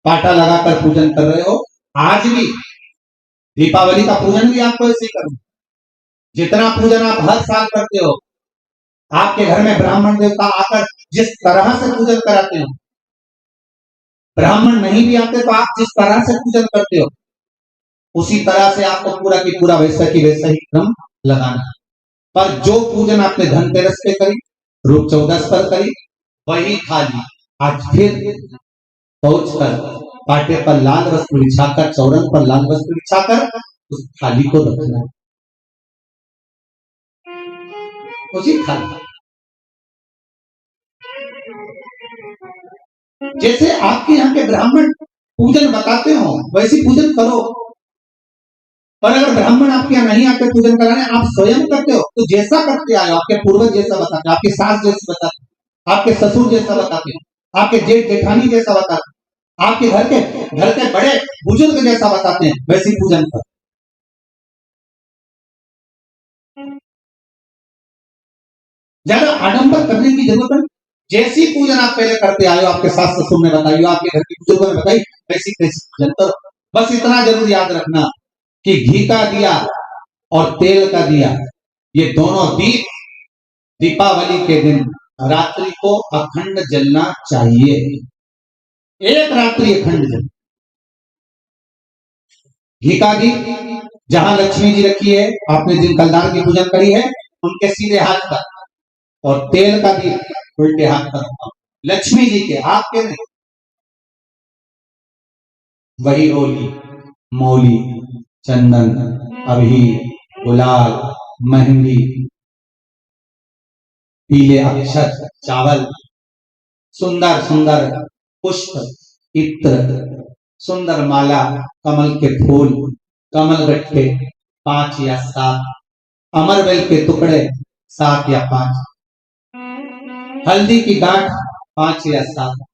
कांटा लगाकर पूजन कर रहे हो, आज भी दीपावली का पूजन भी आपको ऐसे ही करना। जितना पूजन आप हर साल करते हो, आपके घर में ब्राह्मण देवता आकर जिस तरह से पूजन कराते हो, ब्राह्मण नहीं भी आते तो आप जिस तरह से पूजन करते हो, उसी तरह से आपको पूरा की पूरा वैसा ही क्रम लगाना है। पर जो पूजन आपने धनतेरस पे करी, रूप चौदस पर करी, वही थाली आज फिर पहुंचकर पाटे पर लाल वस्त्र बिछाकर, चौरन पर लाल वस्त्र बिछाकर उस थाली को रखना, उसी थाली। जैसे आपके यहाँ के ब्राह्मण पूजन बताते हो वैसी पूजन करो। पर अगर ब्राह्मण आपके यहाँ नहीं आते पूजन कराने, आप स्वयं करते हो, तो जैसा करते आए, आपके पूर्वज जैसा बताते, आपके सास जैसे बताते, आपके ससुर जैसा बताते, आपके जेठ जेठानी जैसा बताते, आपके घर के बड़े बुजुर्ग जैसा बताते हैं, वैसी पूजन कर। ज्यादा आडंबर करने की जरूरत नहीं। जैसी पूजन आप पहले करते आए हो, आपके सास ससुर ने बताई, आपके घर के बुजुर्गों ने बताई, वैसी पूजन करो। बस इतना जरूर याद रखना कि घी का दिया और तेल का दिया, ये दोनों दीप दीपावली के दिन रात्रि को अखंड जलना चाहिए। एक रात्रि अखंड जल। घी का दीप जहां लक्ष्मी जी रखी है, आपने जिन कलदार की पूजन करी है, उनके सीधे हाथ पर, और तेल का दीप उल्टे हाथ पर, लक्ष्मी जी के, आपके नहीं। वही होली, मौली, चंदन, अबीर, गुलाल, मेहंदी, पीले अक्षर, चावल, सुंदर सुंदर पुष्प, इत्र, सुंदर माला, कमल के फूल, कमल गट्टे 5 या 7, अमरवेल के टुकड़े 7 या 5, हल्दी की गांठ 5 या 7,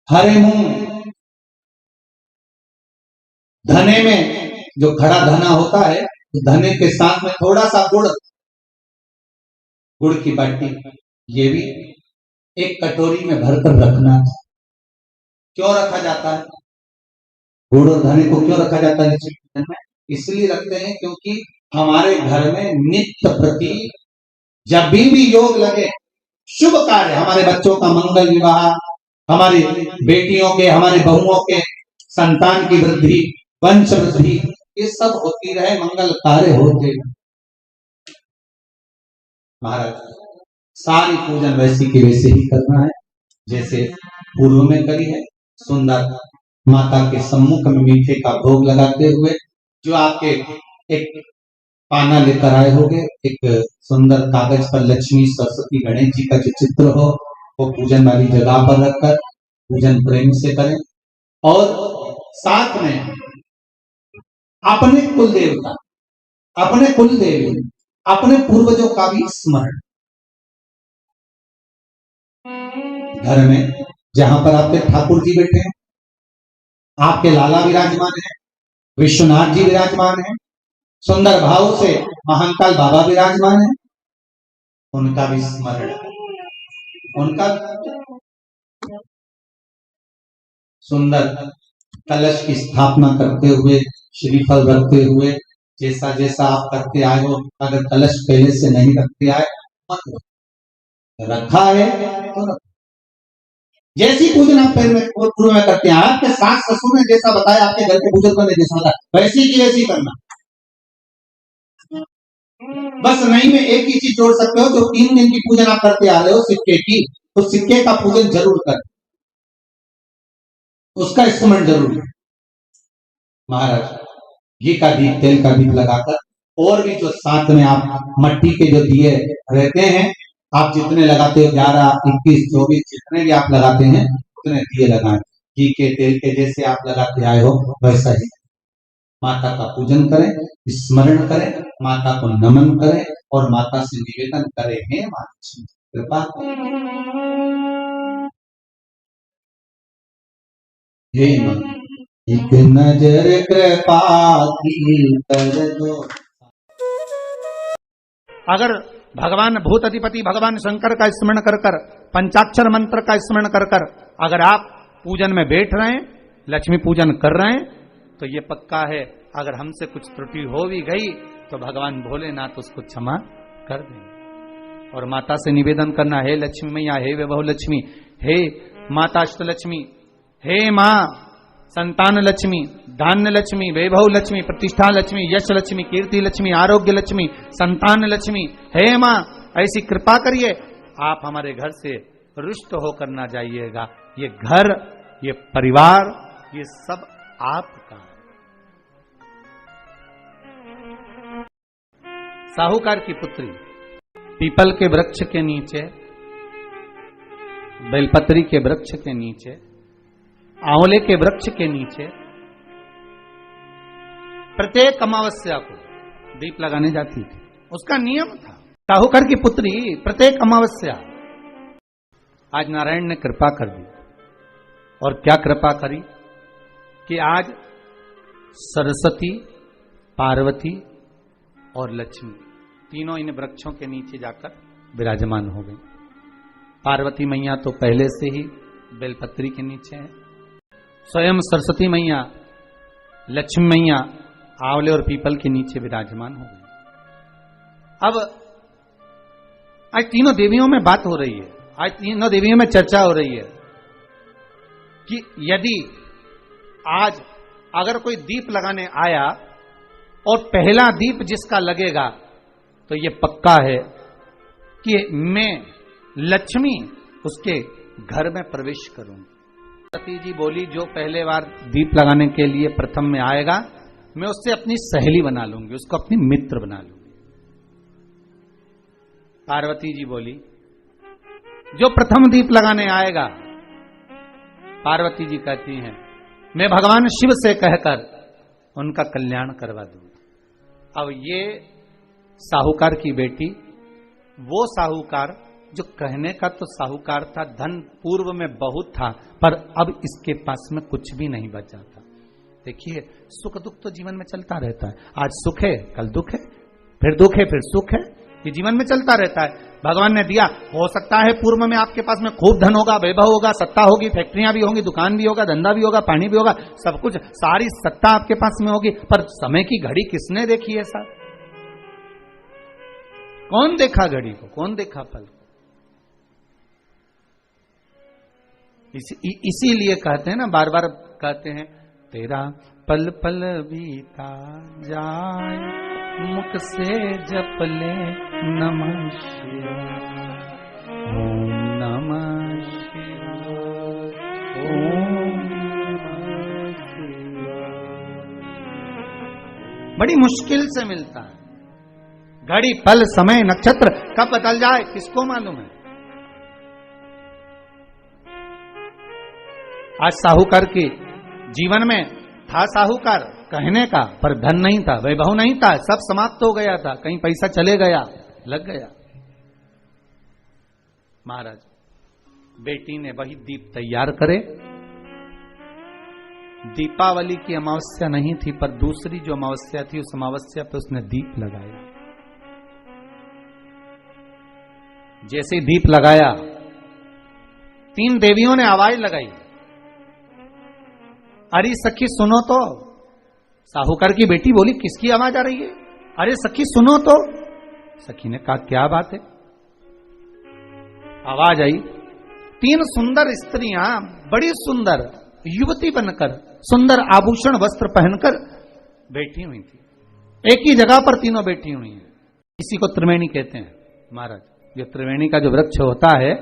हरे मूंग, धने में जो खड़ा धना होता है, तो धने के साथ में थोड़ा सा गुड़, गुड़ की बाटी, ये भी एक कटोरी में भरकर रखना। क्यों रखा जाता है गुड़ और धने को? क्यों रखा जाता है लक्ष्मी पूजन में? इसलिए रखते हैं क्योंकि हमारे घर में नित्य प्रति जब भी योग लगे, शुभ कार्य, हमारे बच्चों का मंगल विवाह, हमारी बेटियों के, हमारी बहुओं के संतान की वृद्धि, वंश वृद्धि, ये सब होती रहे, मंगल कार्य होते रहे। महाराज सारी पूजन वैसी की वैसे ही करना है जैसे पूर्व में करी है। सुंदर माता के सम्मुख में मीठे का भोग लगाते हुए, जो आपके एक पाना लेकर आए होगे, एक सुंदर कागज पर लक्ष्मी सरस्वती गणेश जी का जो चित्र हो, वो पूजन वाली जगह पर रखकर पूजन प्रेम से करें। और साथ में अपने कुल देवता, अपने कुल देवी, अपने पूर्वजों का भी स्मरण। घर में जहां पर आपके ठाकुर जी बैठे हैं, आपके लाला विराजमान है, विश्वनाथ जी विराजमान है, सुंदर भाव से महाकाल बाबा विराजमान है, उनका भी स्मरण, उनका सुंदर कलश की स्थापना करते हुए, श्रीफल रखते हुए, जैसा जैसा आप करते आए हो, अगर कलश पहले से नहीं रखते आए, रखा है तो रखो। जैसी पूजन आप पूर्व में करते हैं, आपके सास ससुर ने जैसा बताया, आपके घर के बुजुर्गों ने जैसा बताया, वैसी की वैसी करना। बस नहीं में एक ही चीज जोड़ सकते हो, जो 3 दिन की पूजन आप करते आ रहे हो सिक्के की, तो सिक्के का पूजन जरूर करें, उसका स्मरण जरूर। महाराज घी का दीप, तेल का दीप लगाकर, और भी जो साथ में आप मट्टी के जो दिए रहते हैं, आप जितने लगाते हो 11, 21, 24, जितने भी आप लगाते हैं उतने दिए लगाएं। घी के, तेल के जैसे आप लगाते आए हो वैसा ही माता का पूजन करें, स्मरण करें, माता को नमन करें और माता से निवेदन करें, हे माता कृपा हे मां, एक नजर कृपा की कर दो। अगर भगवान भूत अधिपति भगवान शंकर का स्मरण कर कर, पंचाक्षर मंत्र का स्मरण कर कर अगर आप पूजन में बैठ रहे हैं, लक्ष्मी पूजन कर रहे हैं तो ये पक्का है अगर हमसे कुछ त्रुटि हो भी गई तो भगवान भोलेनाथ उसको क्षमा कर देंगे। और माता से निवेदन करना, हे लक्ष्मी मैया, हे वैभव लक्ष्मी, हे माता अष्टलक्ष्मी, हे मां संतान लक्ष्मी, धान्य लक्ष्मी, वैभव लक्ष्मी, प्रतिष्ठा लक्ष्मी, यश लक्ष्मी, कीर्ति लक्ष्मी, आरोग्य लक्ष्मी, संतान लक्ष्मी, हे मां ऐसी कृपा करिए, आप हमारे घर से रुष्ट होकर ना जाइएगा। ये घर, ये परिवार, ये सब आपका। साहूकार की पुत्री पीपल के वृक्ष के नीचे, बेलपत्री के वृक्ष के नीचे, आंवले के वृक्ष के नीचे प्रत्येक अमावस्या को दीप लगाने जाती थी। उसका नियम था। साहूकार की पुत्री प्रत्येक अमावस्या। आज नारायण ने कृपा कर दी। और क्या कृपा करी कि आज सरस्वती, पार्वती और लक्ष्मी तीनों इन वृक्षों के नीचे जाकर विराजमान हो गई। पार्वती मैया तो पहले से ही बेलपत्री के नीचे है। स्वयं सरस्वती मैया, लक्ष्मी मैया आंवले और पीपल के नीचे विराजमान हो गई। अब आज तीनों देवियों में बात हो रही है, आज तीनों देवियों में चर्चा हो रही है कि यदि आज अगर कोई दीप लगाने आया और पहला दीप जिसका लगेगा तो ये पक्का है कि मैं लक्ष्मी उसके घर में प्रवेश करूंगी। सती जी बोली, जो पहले बार दीप लगाने के लिए प्रथम में आएगा मैं उससे अपनी सहेली बना लूंगी, उसको अपनी मित्र बना लूंगी। पार्वती जी बोली, जो प्रथम दीप लगाने आएगा, पार्वती जी कहती हैं मैं भगवान शिव से कहकर उनका कल्याण करवा दूंगी। अब ये साहूकार की बेटी, वो साहूकार जो कहने का तो साहूकार था, धन पूर्व में बहुत था पर अब इसके पास में कुछ भी नहीं बचा था। देखिए, सुख दुख तो जीवन में चलता रहता है। आज सुख है, कल दुख है, फिर दुख है, फिर सुख है। ये जीवन में चलता रहता है। भगवान ने दिया, हो सकता है पूर्व में आपके पास में खूब धन होगा, वैभव होगा, सत्ता होगी, फैक्ट्रियां भी होंगी, दुकान भी होगा, धंधा भी होगा, पानी भी होगा, सब कुछ, सारी सत्ता आपके पास में होगी, पर समय की घड़ी किसने देखी है साहब? कौन देखा घड़ी को, कौन देखा पल को? इसीलिए कहते हैं ना, बार बार कहते हैं, तेरा पल पल बीता जाए, मुख से जप ले नमः शिवाय, ओम नमः शिवाय, ओम नमः शिवाय। बड़ी मुश्किल से मिलता है। घड़ी, पल, समय, नक्षत्र कब बदल जाए किसको मालूम है? आज साहूकार के जीवन में था साहूकार कहने का, पर धन नहीं था, वैभव नहीं था, सब समाप्त हो गया था, कहीं पैसा चले गया, लग गया। महाराज, बेटी ने वही दीप तैयार करे। दीपावली की अमावस्या नहीं थी, पर दूसरी जो अमावस्या थी उस अमावस्या पे उसने दीप लगाया। जैसे दीप लगाया, तीन देवियों ने आवाज लगाई, अरे सखी सुनो तो। साहूकार की बेटी बोली, किसकी आवाज आ रही है? अरे सखी सुनो तो। सखी ने कहा, क्या बात है? आवाज आई, तीन सुंदर स्त्रियां, बड़ी सुंदर युवती बनकर, सुंदर आभूषण वस्त्र पहनकर बैठी हुई थी। एक ही जगह पर तीनों बैठी हुई हैं। इसी को त्रिवेणी कहते हैं महाराज। ये त्रिवेणी का जो वृक्ष होता है,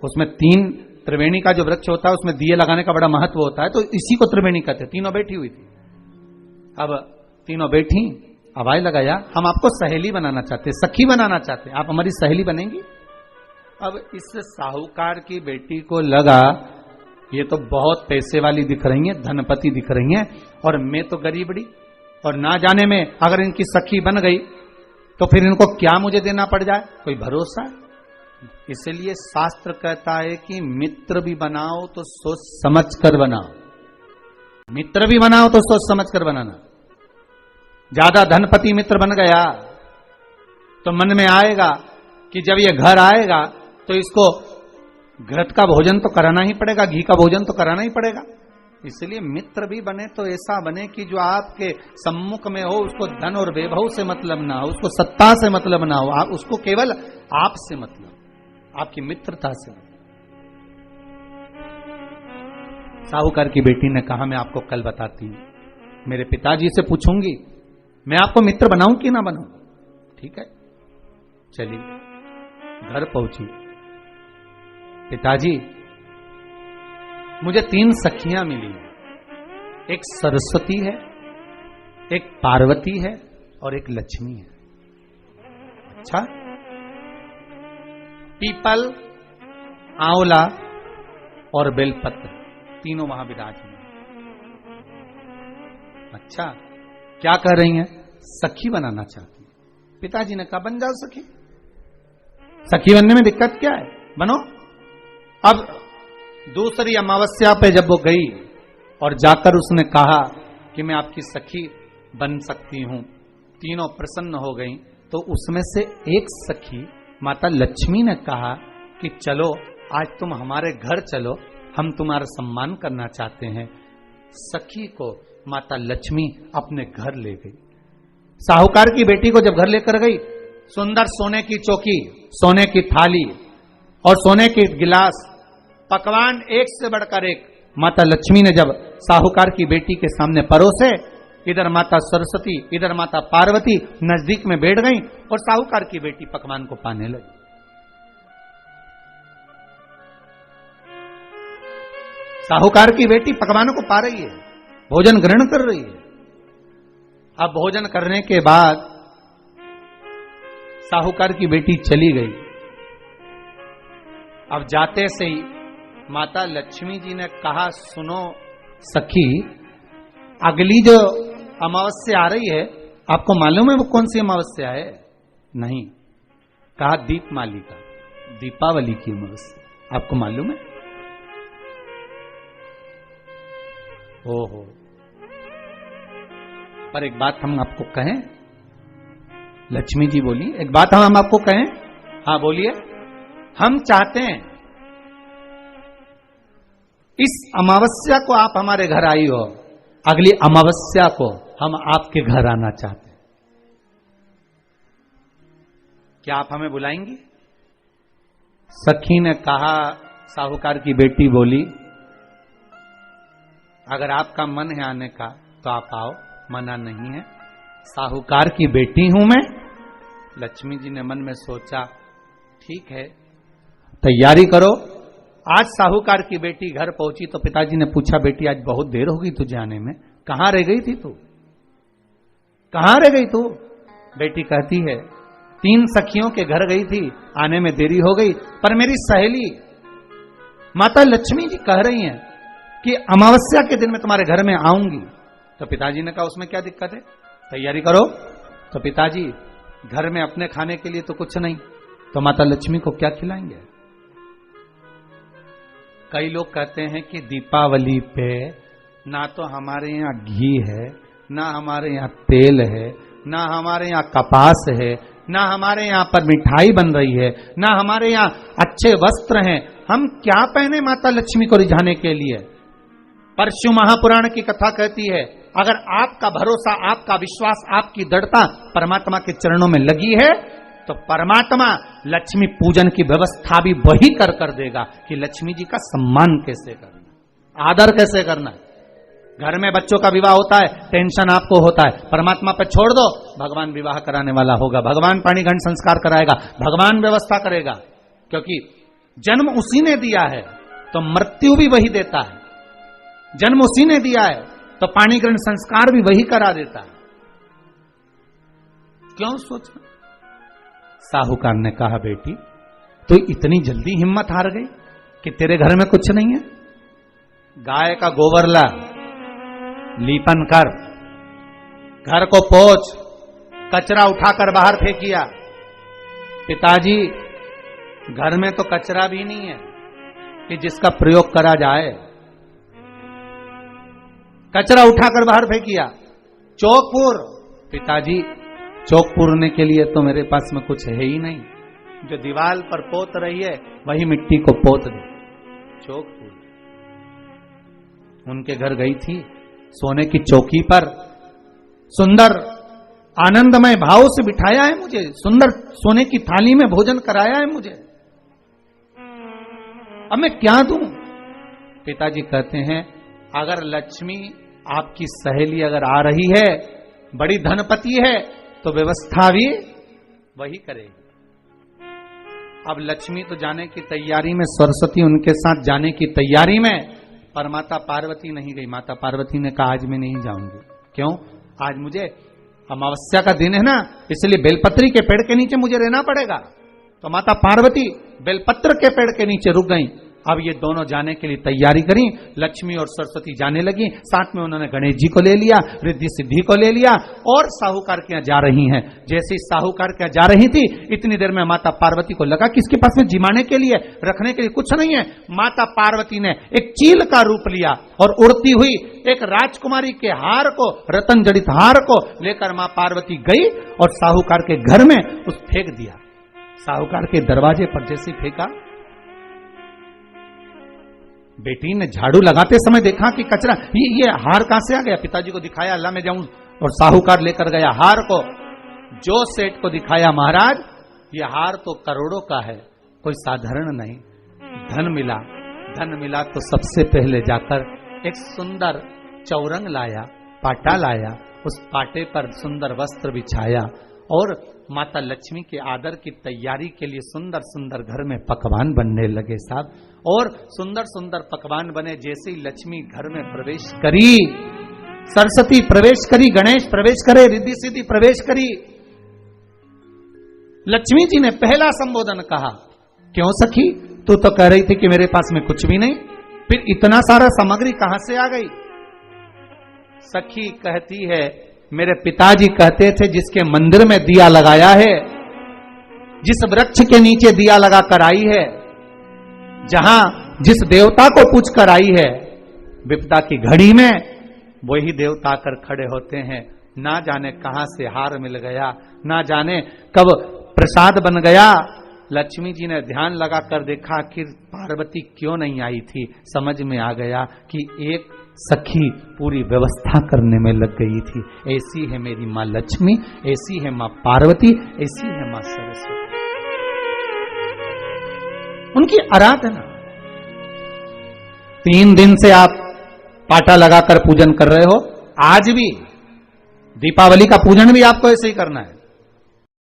उसमें तीन, त्रिवेणी का जो वृक्ष होता है उसमें दिए लगाने का बड़ा महत्व होता है, तो इसी को त्रिवेणी कहते हैं। तीनों बैठी हुई थी। अब तीनों बैठी, आवाज लगाया, हम आपको सहेली बनाना चाहते, सखी बनाना चाहते, आप हमारी सहेली बनेंगी? अब इस साहूकार की बेटी को लगा, ये तो बहुत पैसे वाली दिख रही है, धनपति दिख रही है, और मैं तो गरीबड़ी, और ना जाने में अगर इनकी सखी बन गई तो फिर इनको क्या मुझे देना पड़ जाए, कोई भरोसा है? इसलिए शास्त्र कहता है कि मित्र भी बनाओ तो सोच समझ कर बनाओ, मित्र भी बनाओ तो सोच समझ कर बनाना। ज्यादा धनपति मित्र बन गया तो मन में आएगा कि जब ये घर आएगा तो इसको घृत का भोजन तो कराना ही पड़ेगा, घी का भोजन तो कराना ही पड़ेगा। इसलिए मित्र भी बने तो ऐसा बने कि जो आपके सम्मुख में हो, उसको धन और वैभव से मतलब ना हो, उसको सत्ता से मतलब ना हो, आप उसको केवल आपसे मतलब, आपकी मित्रता से। साहूकार की बेटी ने कहा, मैं आपको कल बताती हूं, मेरे पिताजी से पूछूंगी मैं आपको मित्र बनाऊं कि ना बनाऊं। ठीक है, चलिए घर पहुंची। पिताजी, मुझे 3 सखियां मिली, एक सरस्वती है, एक पार्वती है और एक लक्ष्मी है। अच्छा, पीपल, आंवला और बेलपत्र तीनों वहां विराजमान। अच्छा, क्या कर रही हैं? सखी बनाना चाहती है। पिताजी ने कहा, बन जाओ सखी, सखी बनने में दिक्कत क्या है, बनो। अब दूसरी अमावस्या पे जब वो गई और जाकर उसने कहा कि मैं आपकी सखी बन सकती हूं, तीनों प्रसन्न हो गई। तो उसमें से एक सखी माता लक्ष्मी ने कहा कि चलो आज तुम हमारे घर चलो, हम तुम्हारा सम्मान करना चाहते हैं। सखी को माता लक्ष्मी अपने घर ले गई। साहूकार की बेटी को जब घर लेकर गई, सुंदर सोने की चौकी, सोने की थाली और सोने के गिलास, पकवान एक से बढ़कर एक माता लक्ष्मी ने जब साहूकार की बेटी के सामने परोसे, इधर माता सरस्वती, इधर माता पार्वती नजदीक में बैठ गई और साहूकार की बेटी पकवान को पाने लगी। साहूकार की बेटी पकवानों को पा रही है, भोजन ग्रहण कर रही है। अब भोजन करने के बाद साहूकार की बेटी चली गई। अब जाते से ही माता लक्ष्मी जी ने कहा, सुनो सखी, अगली जो अमावस्या आ रही है, आपको मालूम है वो कौन सी अमावस्या है? नहीं। कहा, दीपमालिका, दीपावली की अमावस्या, आपको मालूम है? ओहो, पर एक बात हम आपको कहें, लक्ष्मी जी बोली, एक बात हम आपको कहें। हाँ बोलिए। हम चाहते हैं इस अमावस्या को आप हमारे घर आई हो, अगली अमावस्या को हम आपके घर आना चाहते हैं, क्या आप हमें बुलाएंगी? सखी ने कहा, साहूकार की बेटी बोली, अगर आपका मन है आने का तो आप आओ, मना नहीं है। साहूकार की बेटी हूं मैं। लक्ष्मी जी ने मन में सोचा, ठीक है, तैयारी करो। आज साहूकार की बेटी घर पहुंची तो पिताजी ने पूछा, बेटी आज बहुत देर हो गई तुझे आने में, कहां रह गई थी तू, कहां रह गई तू? बेटी कहती है, 3 सखियों के घर गई थी, आने में देरी हो गई, पर मेरी सहेली माता लक्ष्मी जी कह रही हैं कि अमावस्या के दिन मैं तुम्हारे घर में आऊंगी। तो पिताजी ने कहा, उसमें क्या दिक्कत है, तैयारी करो। तो पिताजी, घर में अपने खाने के लिए तो कुछ नहीं, तो माता लक्ष्मी को क्या खिलाएंगे? कई लोग कहते हैं कि दीपावली पे ना तो हमारे यहाँ घी है, ना हमारे यहाँ तेल है, ना हमारे यहाँ कपास है, ना हमारे यहाँ पर मिठाई बन रही है, ना हमारे यहाँ अच्छे वस्त्र हैं, हम क्या पहने माता लक्ष्मी को रिझाने के लिए? परशु महापुराण की कथा कहती है, अगर आपका भरोसा, आपका विश्वास, आपकी दृढ़ता परमात्मा के चरणों में लगी है तो परमात्मा लक्ष्मी पूजन की व्यवस्था भी वही कर देगा कि लक्ष्मी जी का सम्मान कैसे करना, आदर कैसे करना। घर में बच्चों का विवाह होता है, टेंशन आपको होता है, परमात्मा पर छोड़ दो, भगवान विवाह कराने वाला होगा, भगवान पाणीग्रहण संस्कार कराएगा, भगवान व्यवस्था करेगा, क्योंकि जन्म उसी ने दिया है तो मृत्यु भी वही देता है, जन्म उसी ने दिया है तो पाणीग्रहण संस्कार भी वही करा देता है। क्यों सोचना? साहूकार ने कहा, बेटी तो इतनी जल्दी हिम्मत हार गई कि तेरे घर में कुछ नहीं है? गाय का गोबर ला, लीपन कर, घर को पोंछ, कचरा उठाकर बाहर फेंकिया। पिताजी, घर में तो कचरा भी नहीं है कि जिसका प्रयोग करा जाए, कचरा उठाकर बाहर फेंकिया। चौक पूर, पिताजी चौक पूरने के लिए तो मेरे पास में कुछ है ही नहीं, जो दीवार पर पोत रही है वही मिट्टी को पोत दे, चौक पूर। उनके घर गई थी, सोने की चौकी पर सुंदर आनंदमय भाव से बिठाया है मुझे, सुंदर सोने की थाली में भोजन कराया है मुझे, अब मैं क्या दूं? पिताजी कहते हैं अगर लक्ष्मी आपकी सहेली अगर आ रही है, बड़ी धनपति है, तो व्यवस्था भी वही करेगी। अब लक्ष्मी तो जाने की तैयारी में, सरस्वती उनके साथ जाने की तैयारी में, पर माता पार्वती नहीं गई। माता पार्वती ने कहा आज मैं नहीं जाऊंगी। क्यों? आज मुझे अमावस्या का दिन है ना, इसलिए बेलपत्री के पेड़ के नीचे मुझे रहना पड़ेगा। तो माता पार्वती बेलपत्र के पेड़ के नीचे रुक गई। अब ये दोनों जाने के लिए तैयारी करी, लक्ष्मी और सरस्वती जाने लगी, साथ में उन्होंने गणेश जी को ले लिया, रिद्धि सिद्धि को ले लिया और साहूकार के यहाँ जा रही हैं। जैसे ही साहूकार के यहाँ जा रही थी, इतनी देर में माता पार्वती को लगा कि इसके पास में जिमाने के लिए, रखने के लिए कुछ नहीं है। माता पार्वती ने एक चील का रूप लिया और उड़ती हुई एक राजकुमारी के हार को, रतन जड़ित हार को लेकर मां पार्वती गई और साहूकार के घर में उस फेंक दिया। साहूकार के दरवाजे पर जैसे फेंका, बेटी ने झाड़ू लगाते समय देखा कि कचरा, ये हार कहां से आ गया? पिताजी को दिखाया, अल्लाह मैं जाऊं, और साहूकार लेकर गया हार को। जो सेठ को दिखाया, महाराज ये हार तो करोड़ों का है, कोई साधारण नहीं। धन मिला तो सबसे पहले जाकर एक सुंदर चौरंग लाया, पाटा लाया, उस पाटे पर सुंदर वस्त्र बिछाया और माता लक्ष्मी के आदर की तैयारी के लिए सुंदर सुंदर घर में पकवान बनने लगे साहब। और सुंदर सुंदर पकवान बने। जैसे ही लक्ष्मी घर में प्रवेश करी, सरस्वती प्रवेश करी, गणेश प्रवेश करे, रिद्धि सिद्धि प्रवेश करी, लक्ष्मी जी ने पहला संबोधन कहा, क्यों सखी, तू तो कह रही थी कि मेरे पास में कुछ भी नहीं, फिर इतना सारा सामग्री कहां से आ गई? सखी कहती है, मेरे पिताजी कहते थे जिसके मंदिर में दिया लगाया है, जिस वृक्ष के नीचे दिया लगा कर आई है, जहां जिस देवता को पूछ कर आई है, विपदा की घड़ी में वही देवता आकर खड़े होते हैं। ना जाने कहां से हार मिल गया, ना जाने कब प्रसाद बन गया। लक्ष्मी जी ने ध्यान लगाकर देखा कि पार्वती क्यों नहीं आई थी। समझ में आ गया कि एक सखी पूरी व्यवस्था करने में लग गई थी। ऐसी है मेरी मां लक्ष्मी, ऐसी है मां पार्वती, ऐसी है मां सरस्वती। उनकी आराधना 3 दिन से आप पाटा लगाकर पूजन कर रहे हो। आज भी दीपावली का पूजन भी आपको ऐसे ही करना है।